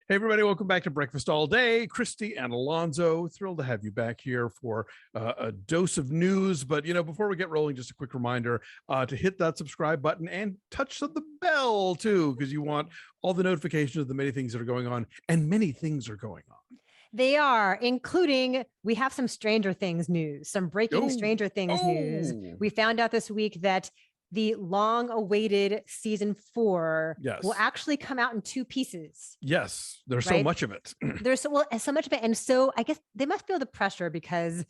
Hey, everybody, welcome back to Breakfast All Day. Christy and Alonso, thrilled to have you back here for a dose of news. But, before we get rolling, just a quick reminder to hit that subscribe button and touch the bell, too, because you want all the notifications of the many things that are going on, and many things are going on. They are, including, we have some Stranger Things news, some breaking Stranger Things news. We found out this week that the long-awaited season 4 will actually come out in 2 pieces. Yes, there's so much of it. There's so much of it, and so I guess they must feel the pressure because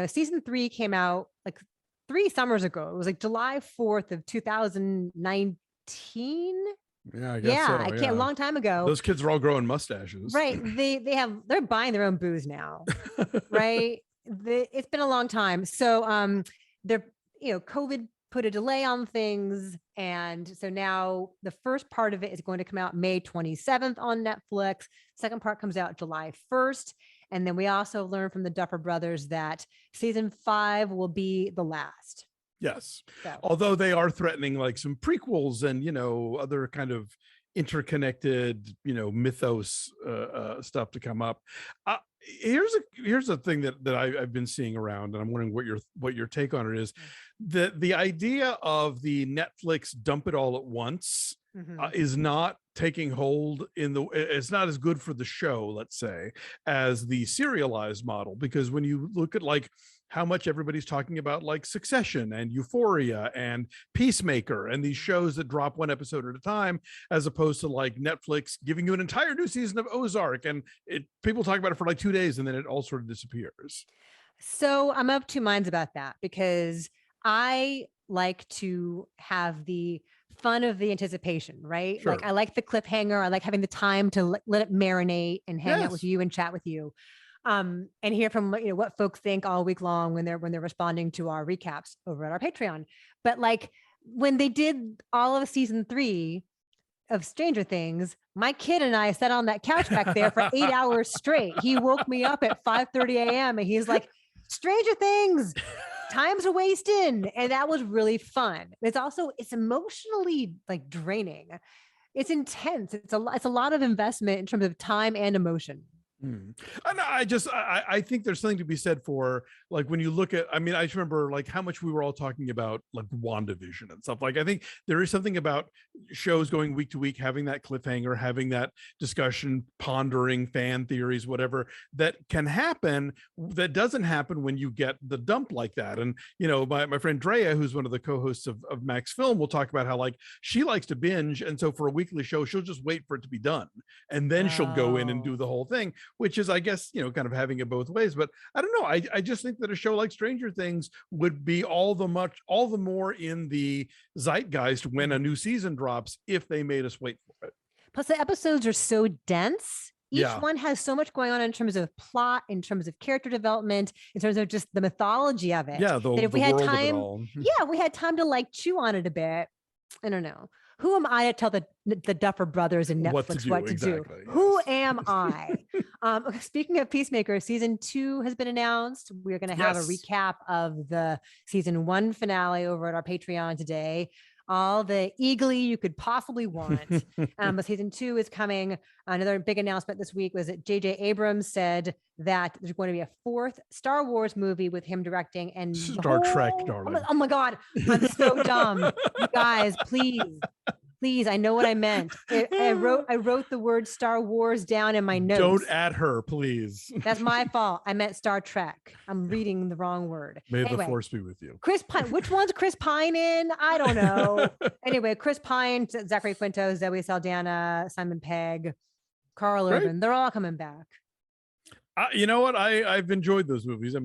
season 3 came out like 3 summers ago. It was like July 4th of 2019. Yeah, I guess so. I can't. A long time ago. Those kids are all growing mustaches, right? They're buying their own booze now, right? It's been a long time, so they're COVID put a delay on things. And so now the first part of it is going to come out May 27th on Netflix. Second part comes out July 1st. And then we also learned from the Duffer Brothers that season 5 will be the last. Yes. So. Although they are threatening like some prequels and, other kind of interconnected, mythos stuff to come up. Here's a thing that I've been seeing around, and I'm wondering what your take on it is. The idea of the Netflix dump it all at once is not taking hold it's not as good for the show, let's say, as the serialized model, because when you look at like how much everybody's talking about like Succession and Euphoria and Peacemaker and these shows that drop 1 episode at a time, as opposed to like Netflix giving you an entire new season of Ozark, and people talk about it for like 2 days and then it all sort of disappears. So I'm of 2 minds about that, because I like to have the fun of the anticipation, right? Sure. Like I like the cliffhanger. I like having the time to let it marinate and hang out with you and chat with you. And hear from what folks think all week long when they're responding to our recaps over at our Patreon. But like when they did all of season 3 of Stranger Things, my kid and I sat on that couch back there for 8 hours straight. He woke me up at 5:30 a.m. and he's like, Stranger Things, time's a wasting. And that was really fun. It's emotionally like draining. It's intense. It's a lot of investment in terms of time and emotion. And I think there's something to be said for like when you look at, I just remember like how much we were all talking about like WandaVision and stuff. Like I think there is something about shows going week to week, having that cliffhanger, having that discussion, pondering fan theories, whatever, that can happen, that doesn't happen when you get the dump like that. And my friend Drea, who's one of the co-hosts of Max Film, will talk about how like she likes to binge, and so for a weekly show she'll just wait for it to be done and then she'll go in and do the whole thing, which is, I guess, kind of having it both ways. But I don't know. I just think that a show like Stranger Things would be all the more in the zeitgeist when a new season drops if they made us wait for it. Plus, the episodes are so dense. Each one has so much going on in terms of plot, in terms of character development, in terms of just the mythology of it. Yeah, if we had time, we had time to like chew on it a bit. I don't know. Who am I to tell the Duffer Brothers and Netflix what to do? Yes. Who am I? Speaking of Peacemaker, season 2 has been announced. We're going to have a recap of the season 1 finale over at our Patreon today. All the eagerly you could possibly want. But season 2 is coming. Another big announcement this week was that J.J. Abrams said that there's going to be a 4th Star Wars movie with him directing. And Star Trek, darling. Oh my God, I'm so dumb. You guys, please, I know what I meant. I wrote the word Star Wars down in my notes. Don't at her, please. That's my fault. I meant Star Trek. I'm reading the wrong word. May the force be with you. Chris Pine. Which one's Chris Pine in? I don't know. Anyway, Chris Pine, Zachary Quinto, Zoe Saldana, Simon Pegg, Carl Urban. They're all coming back. You know what? I've enjoyed those movies.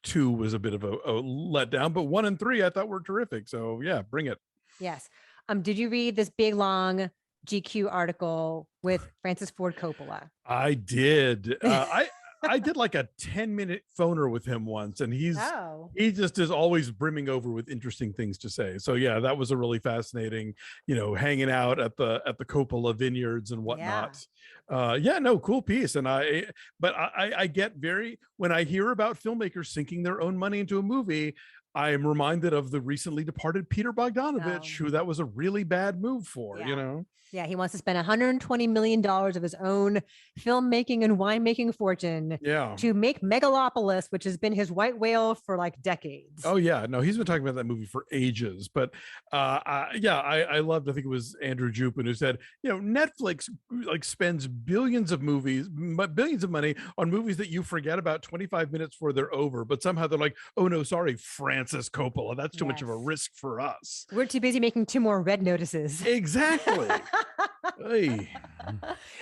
2 was a bit of a letdown, but 1 and 3 I thought were terrific. So yeah, bring it. Yes. Did you read this big long GQ article with Francis Ford Coppola? I did. I did like a 10-minute phoner with him once, and he just is always brimming over with interesting things to say. So yeah, that was a really fascinating, hanging out at the Coppola vineyards and whatnot. Cool piece. And I get when I hear about filmmakers sinking their own money into a movie, I am reminded of the recently departed Peter Bogdanovich, who that was a really bad move for, Yeah. you know? Yeah, he wants to spend $120 million of his own filmmaking and winemaking fortune to make Megalopolis, which has been his white whale for like decades. Oh yeah, no, he's been talking about that movie for ages. But I loved. I think it was Andrew Jupin who said, you know, Netflix like spends billions of money on movies that you forget about 25 minutes before they're over. But somehow they're like, oh no, sorry, Francis Coppola, that's too much of a risk for us. We're too busy making 2 more Red Notices. Exactly.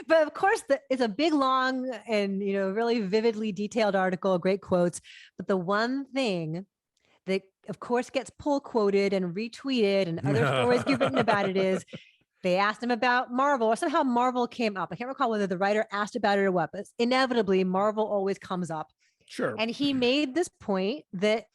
But of course, it's a big, long, and really vividly detailed article, great quotes. But the one thing that, of course, gets pull quoted and retweeted, and other stories get written about it is they asked him about Marvel, or somehow Marvel came up. I can't recall whether the writer asked about it or what, but inevitably Marvel always comes up. Sure. And he made this point that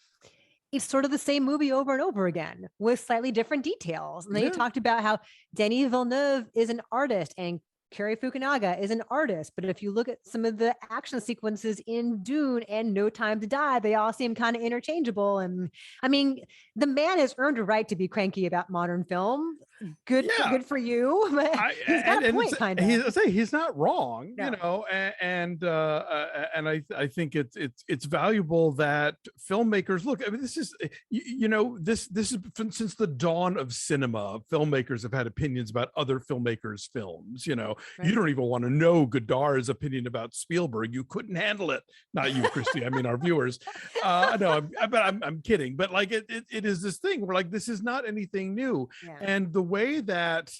it's sort of the same movie over and over again with slightly different details. And then he talked about how Denis Villeneuve is an artist and Cary Fukunaga is an artist. But if you look at some of the action sequences in Dune and No Time to Die, they all seem kind of interchangeable. And I mean, the man has earned a right to be cranky about modern film. Good for you. But he's got a point, kind of. He's not wrong, and I think it's valuable that filmmakers look. I mean, this is this is since the dawn of cinema. Filmmakers have had opinions about other filmmakers' films. You don't even want to know Godard's opinion about Spielberg. You couldn't handle it. Not you, Christy. I mean, our viewers. No, I'm kidding. But like it is this thing where like this is not anything new, and the way that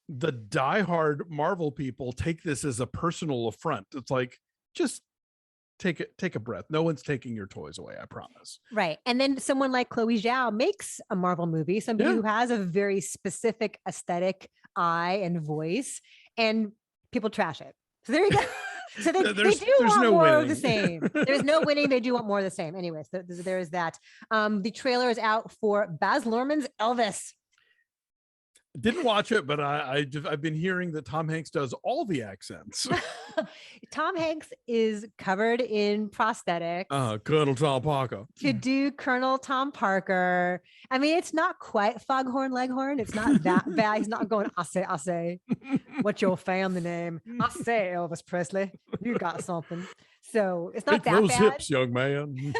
the diehard Marvel people take this as a personal affront, it's like, just take a breath. No one's taking your toys away, I promise. Right. And then someone like Chloe Zhao makes a Marvel movie, somebody who has a very specific aesthetic eye and voice, and people trash it. So there you go. So they do want more of the same. There's no winning. They do want more of the same. Anyway, so there is that. The trailer is out for Baz Luhrmann's Elvis. Didn't watch it, but I've been hearing that Tom Hanks does all the accents. Tom Hanks is covered in prosthetics. Colonel Tom Parker. To do Colonel Tom Parker. I mean, it's not quite Foghorn Leghorn. It's not that bad. He's not going, I say. What's your family name? I say Elvis Presley. You got something. So it's not that those bad. Hips, young man.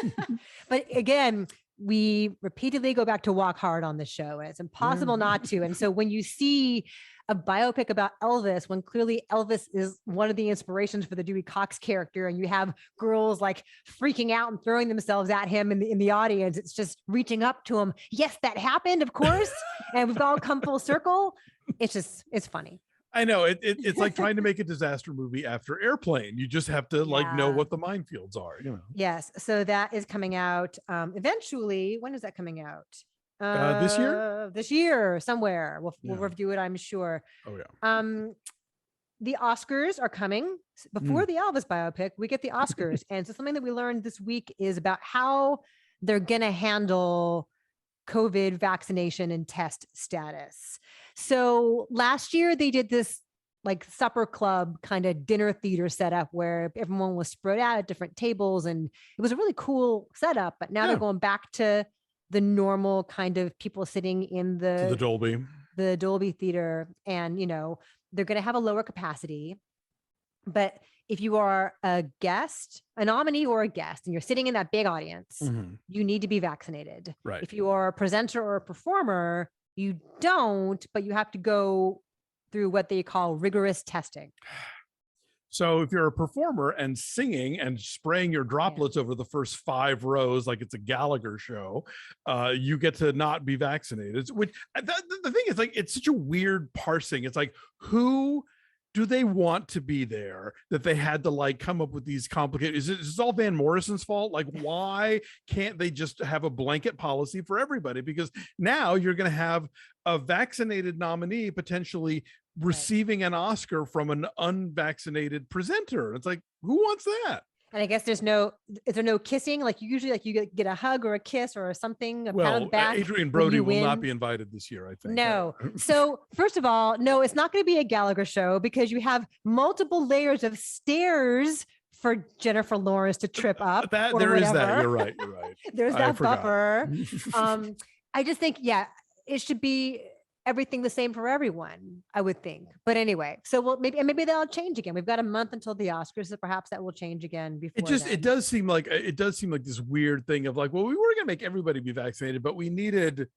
But again, we repeatedly go back to Walk Hard on the show, and it's impossible not to. And so when you see a biopic about Elvis, when clearly Elvis is one of the inspirations for the Dewey Cox character, and you have girls like freaking out and throwing themselves at him in the audience, it's just reaching up to him. Yes, that happened, of course. And we've all come full circle. It's funny. I know it's like trying to make a disaster movie after Airplane. You just have to know what the minefields are, Yes. So that is coming out eventually. When is that coming out? This year? This year, somewhere. We'll review it, I'm sure. Oh yeah. The Oscars are coming before the Elvis biopic. We get the Oscars, and so something that we learned this week is about how they're gonna handle COVID vaccination and test status. So last year they did this like supper club kind of dinner theater setup where everyone was spread out at different tables, and it was a really cool setup. But now they're going back to the normal kind of people sitting in the Dolby Theater, and they're going to have a lower capacity. But if you are a guest, a nominee or a guest, and you're sitting in that big audience, you need to be vaccinated. Right. If you are a presenter or a performer, you don't, but you have to go through what they call rigorous testing. So if you're a performer and singing and spraying your droplets over the first 5 rows like it's a Gallagher show, you get to not be vaccinated. Which the thing is, like, it's such a weird parsing. It's like, who do they want to be there that they had to like come up with these complicated? Is this all Van Morrison's fault? Like, why can't they just have a blanket policy for everybody? Because now you're going to have a vaccinated nominee potentially receiving an Oscar from an unvaccinated presenter. It's like, who wants that? And I guess is there no kissing? Like usually, like you get a hug or a kiss or something. A pat on the back. Adrian Brody will not be invited this year, I think. No. So first of all, no, it's not going to be a Gallagher show because you have multiple layers of stairs for Jennifer Lawrence to trip up. That or there is whatever. that. You're right. There's I that forgot. buffer. I just think, it should be everything the same for everyone, I would think. But anyway, so maybe that'll change again. We've got a month until the Oscars, so perhaps that will change again before it does seem like this weird thing of like, well, we were gonna make everybody be vaccinated, but we needed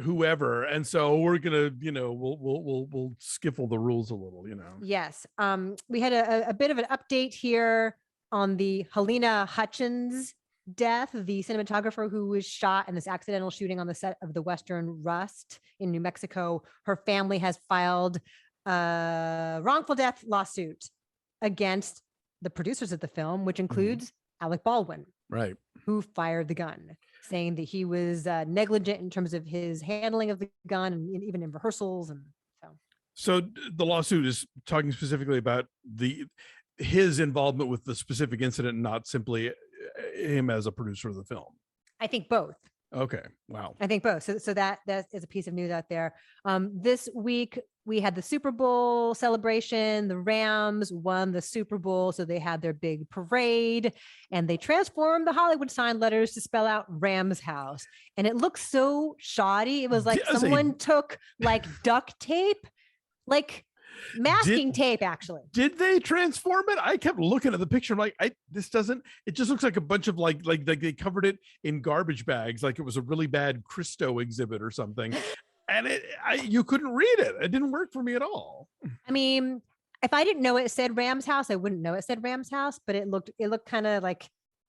whoever, and so we're gonna, we'll skiffle the rules a little, Yes. We had a bit of an update here on the Halyna Hutchins death, the cinematographer who was shot in this accidental shooting on the set of the Western Rust in New Mexico. Her family has filed a wrongful death lawsuit against the producers of the film, which includes Alec Baldwin, right, who fired the gun, saying that he was negligent in terms of his handling of the gun and even in rehearsals. And so the lawsuit is talking specifically about his involvement with the specific incident, not simply him as a producer of the film. I think both. Okay. Wow. I think both. So that is a piece of news out there. This week we had the Super Bowl celebration. The Rams won the Super Bowl, so they had their big parade, and they transformed the Hollywood sign letters to spell out Rams House, and it looks so shoddy. It was like someone took like duct tape, like masking tape. Actually, did they transform it? I kept looking at the picture. I'm like, this doesn't. It just looks like a bunch of like they covered it in garbage bags, like it was a really bad Christo exhibit or something. And you couldn't read it. It didn't work for me at all. I mean, if I didn't know it said Rams House, I wouldn't know it said Rams House. But it looked kind of like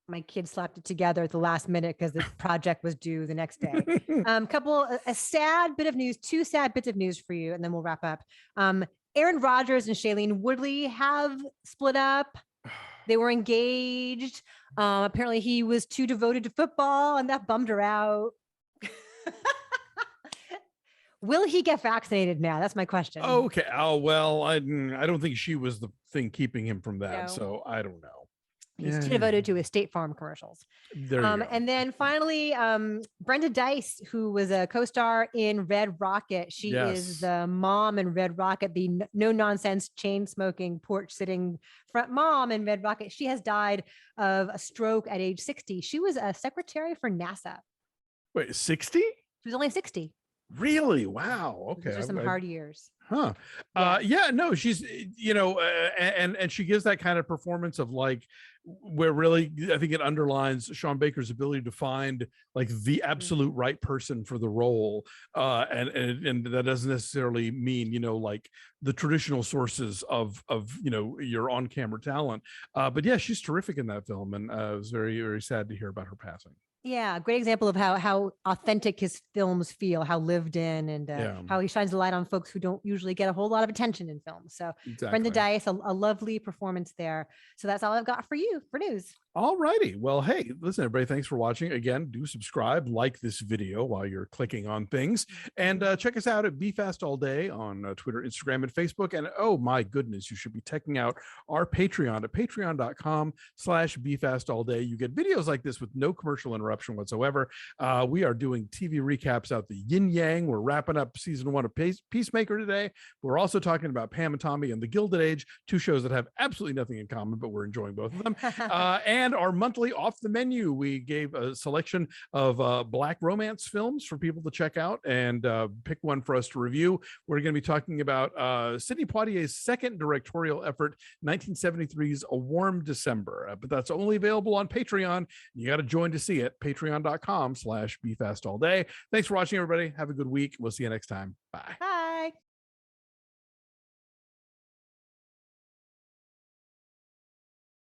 my kid slapped it together at the last minute because the project was due the next day. A sad bit of news, 2 sad bits of news for you, and then we'll wrap up. Aaron Rodgers and Shailene Woodley have split up. They were engaged. Apparently he was too devoted to football, and that bummed her out. Will he get vaccinated now? That's my question. Okay. Oh, well, I don't think she was the thing keeping him from that. No. So I don't know. He's too devoted to his State Farm commercials. There you go. And then finally, Brenda Dice, who was a co-star in Red Rocket. She is the mom in Red Rocket, the no-nonsense, chain-smoking, porch-sitting front mom in Red Rocket. She has died of a stroke at age 60. She was a secretary for NASA. Wait, 60? She was only 60. Really? Wow. Okay. Those are some hard years. Huh. No, she's, and she gives that kind of performance of like, where really, I think it underlines Sean Baker's ability to find like the absolute right person for the role. And that doesn't necessarily mean, like the traditional sources of, your on-camera talent. But yeah, she's terrific in that film. And it was very, very sad to hear about her passing. Yeah, great example of how authentic his films feel, how lived in, and how he shines a light on folks who don't usually get a whole lot of attention in films. So Brenda Dice, a lovely performance there. So that's all I've got for you for news. All righty. Well, hey, listen, everybody, thanks for watching. Again, do subscribe, like this video while you're clicking on things, and check us out at Be Fast All Day on Twitter, Instagram, and Facebook. And oh my goodness, you should be checking out our Patreon at patreon.com/BeFastAllDay. You get videos like this with no commercial interruption whatsoever. We are doing TV recaps out the yin yang. We're wrapping up season 1 of Peacemaker today. We're also talking about Pam and Tommy and The Gilded Age, 2 shows that have absolutely nothing in common, but we're enjoying both of them. And our monthly Off the Menu, we gave a selection of Black romance films for people to check out and pick one for us to review. We're going to be talking about Sidney Poitier's second directorial effort, 1973's A Warm December. But that's only available on Patreon. You got to join to see it. Patreon.com/BeFastAllDay. Thanks for watching, everybody. Have a good week. We'll see you next time. Bye.